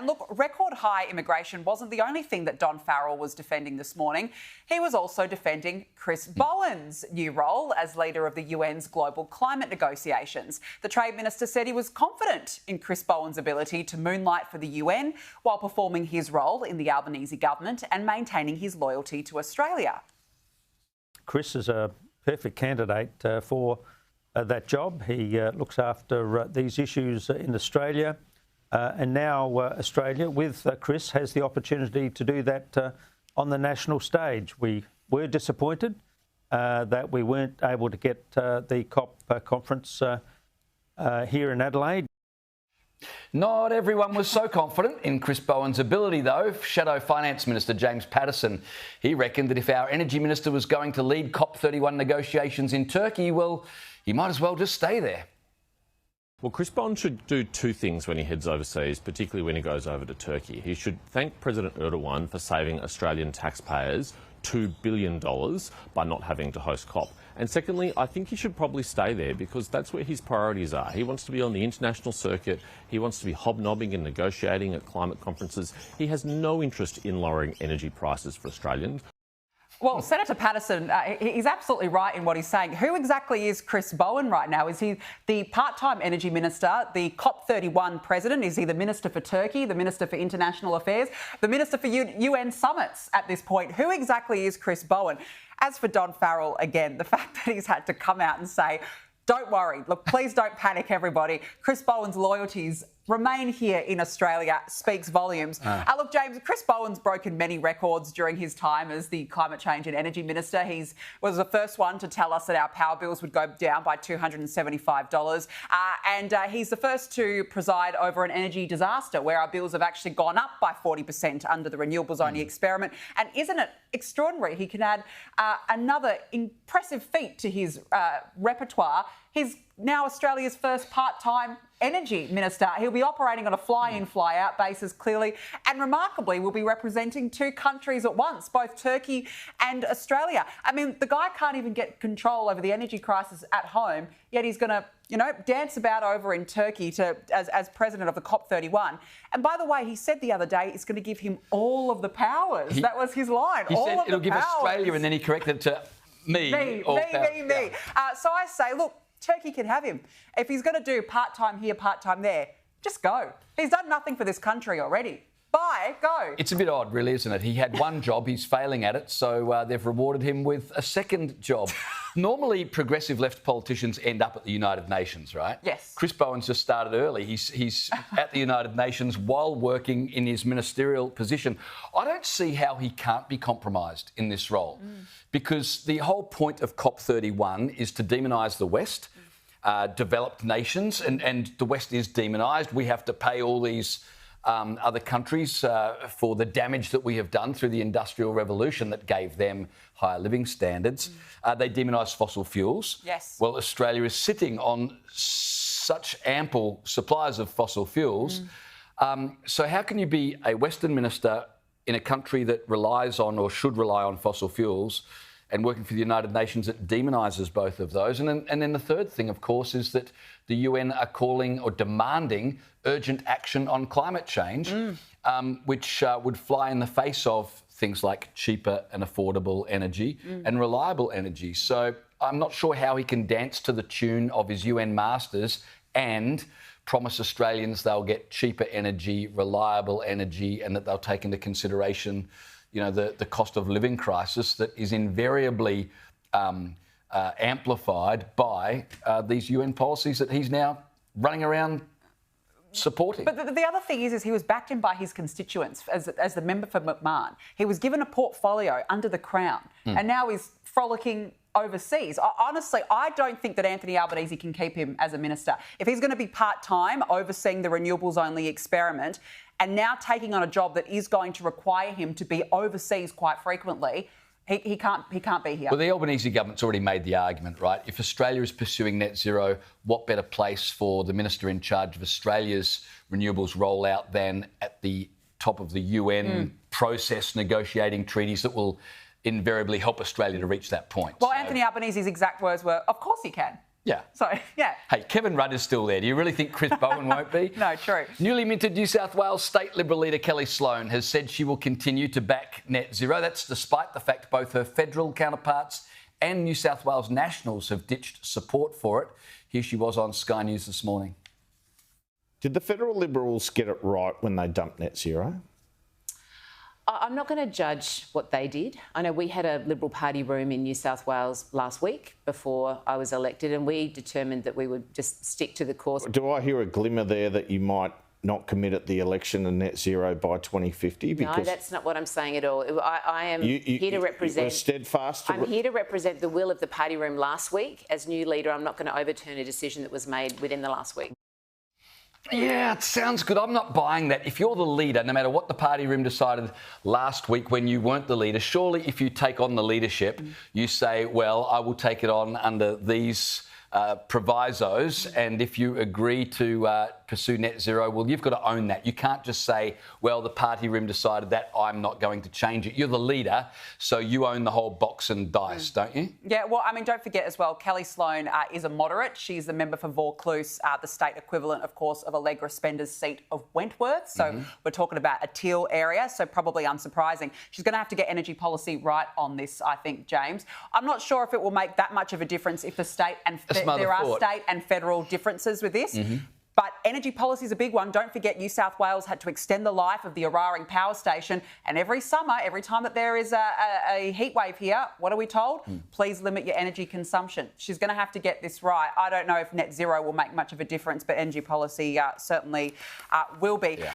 And look, record high immigration wasn't the only thing that Don Farrell was defending this morning. He was also defending Chris Bowen's new role as leader of the UN's global climate negotiations. The Trade Minister said he was confident in Chris Bowen's ability to moonlight for the UN while performing his role in the Albanese government and maintaining his loyalty to Australia. Chris is a perfect candidate for that job. He looks after these issues in Australia, and now Australia, with Chris, has the opportunity to do that on the national stage. We were disappointed that we weren't able to get the COP conference here in Adelaide. Not everyone was so confident in Chris Bowen's ability, though. Shadow Finance Minister James Macpherson, he reckoned that if our Energy Minister was going to lead COP31 negotiations in Turkey, well, he might as well just stay there. Well, Chris Bowen should do two things when he heads overseas, particularly when he goes over to Turkey. He should thank President Erdogan for saving Australian taxpayers $2 billion by not having to host COP. And secondly, I think he should probably stay there because that's where his priorities are. He wants to be on the international circuit. He wants to be hobnobbing and negotiating at climate conferences. He has no interest in lowering energy prices for Australians. Well, Senator Patterson, he's absolutely right in what he's saying. Who exactly is Chris Bowen right now? Is he the part-time energy minister, the COP31 president? Is he the minister for Turkey, the minister for international affairs, the minister for UN summits at this point? Who exactly is Chris Bowen? As for Don Farrell, again, the fact that he's had to come out and say, don't worry, look, please don't panic, everybody. Chris Bowen's loyalties remain here in Australia speaks volumes. Look, James, Chris Bowen's broken many records during his time as the Climate Change and Energy Minister. He was the first one to tell us that our power bills would go down by $275. And he's the first to preside over an energy disaster where our bills have actually gone up by 40% under the renewables-only experiment. And isn't it extraordinary? He can add another impressive feat to his repertoire. He's now Australia's first part-time energy minister. He'll be operating on a fly-in, fly-out basis, clearly, and remarkably will be representing two countries at once, both Turkey and Australia. I mean, the guy can't even get control over the energy crisis at home, yet he's going to, dance about over in Turkey as president of the COP31. And by the way, he said the other day it's going to give him all of the powers. That was his line. He said it'll give Australia, and then he corrected it to me. Me. So I say, look, Turkey can have him. If he's going to do part-time here, part-time there, just go. He's done nothing for this country already. Bye, go. It's a bit odd, really, isn't it? He had one job, he's failing at it, so they've rewarded him with a second job. Normally, progressive left politicians end up at the United Nations, right? Yes. Chris Bowen's just started early. He's at the United Nations while working in his ministerial position. I don't see how he can't be compromised in this role because the whole point of COP31 is to demonise the West, developed nations, and the West is demonised. We have to pay all these other countries for the damage that we have done through the Industrial Revolution that gave them higher living standards. They demonise fossil fuels. Yes. Well, Australia is sitting on such ample supplies of fossil fuels. So how can you be a Western minister in a country that relies on or should rely on fossil fuels and working for the United Nations that demonises both of those? And then the third thing, of course, is that the UN are calling or demanding urgent action on climate change, which would fly in the face of things like cheaper and affordable energy and reliable energy. So I'm not sure how he can dance to the tune of his UN masters and promise Australians they'll get cheaper energy, reliable energy, and that they'll take into consideration the cost of living crisis that is invariably amplified by these UN policies that he's now running around supporting. But the other thing is he was backed in by his constituents as the member for McMahon. He was given a portfolio under the Crown and now he's frolicking overseas. Honestly, I don't think that Anthony Albanese can keep him as a minister. If he's going to be part-time overseeing the renewables-only experiment and now taking on a job that is going to require him to be overseas quite frequently, he can't be here. Well, the Albanese government's already made the argument, right? If Australia is pursuing net zero, what better place for the minister in charge of Australia's renewables rollout than at the top of the UN process negotiating treaties that will invariably help Australia to reach that point. Well, Anthony Albanese's exact words were, of course he can. Yeah. So, yeah. Hey, Kevin Rudd is still there. Do you really think Chris Bowen won't be? No, true. Newly minted New South Wales State Liberal leader Kellie Sloane has said she will continue to back net zero. That's despite the fact both her federal counterparts and New South Wales Nationals have ditched support for it. Here she was on Sky News this morning. Did the federal Liberals get it right when they dumped net zero? I'm not going to judge what they did. I know we had a Liberal Party room in New South Wales last week before I was elected, and we determined that we would just stick to the course. Do I hear a glimmer there that you might not commit at the election and net zero by 2050? Because no, that's not what I'm saying at all. I am here to represent. You're steadfast. I'm here to represent the will of the party room last week. As new leader, I'm not going to overturn a decision that was made within the last week. Yeah, it sounds good. I'm not buying that. If you're the leader, no matter what the party room decided last week when you weren't the leader, surely if you take on the leadership, you say, well, I will take it on under these provisos, and if you agree to pursue net zero, well, you've got to own that. You can't just say, well, the party room decided that, I'm not going to change it. You're the leader, so you own the whole box and dice, don't you? Yeah, well, I mean, don't forget as well, Kellie Sloane is a moderate. She's a member for Vaucluse, the state equivalent, of course, of Allegra Spender's seat of Wentworth. So we're talking about a teal area, so probably unsurprising. She's going to have to get energy policy right on this, I think, James. I'm not sure if it will make that much of a difference if the state and there are state and federal differences with this. But energy policy is a big one. Don't forget, New South Wales had to extend the life of the Eraring power station. And every summer, every time that there is a heat wave here, what are we told? Please limit your energy consumption. She's going to have to get this right. I don't know if net zero will make much of a difference, but energy policy certainly will be. Yeah.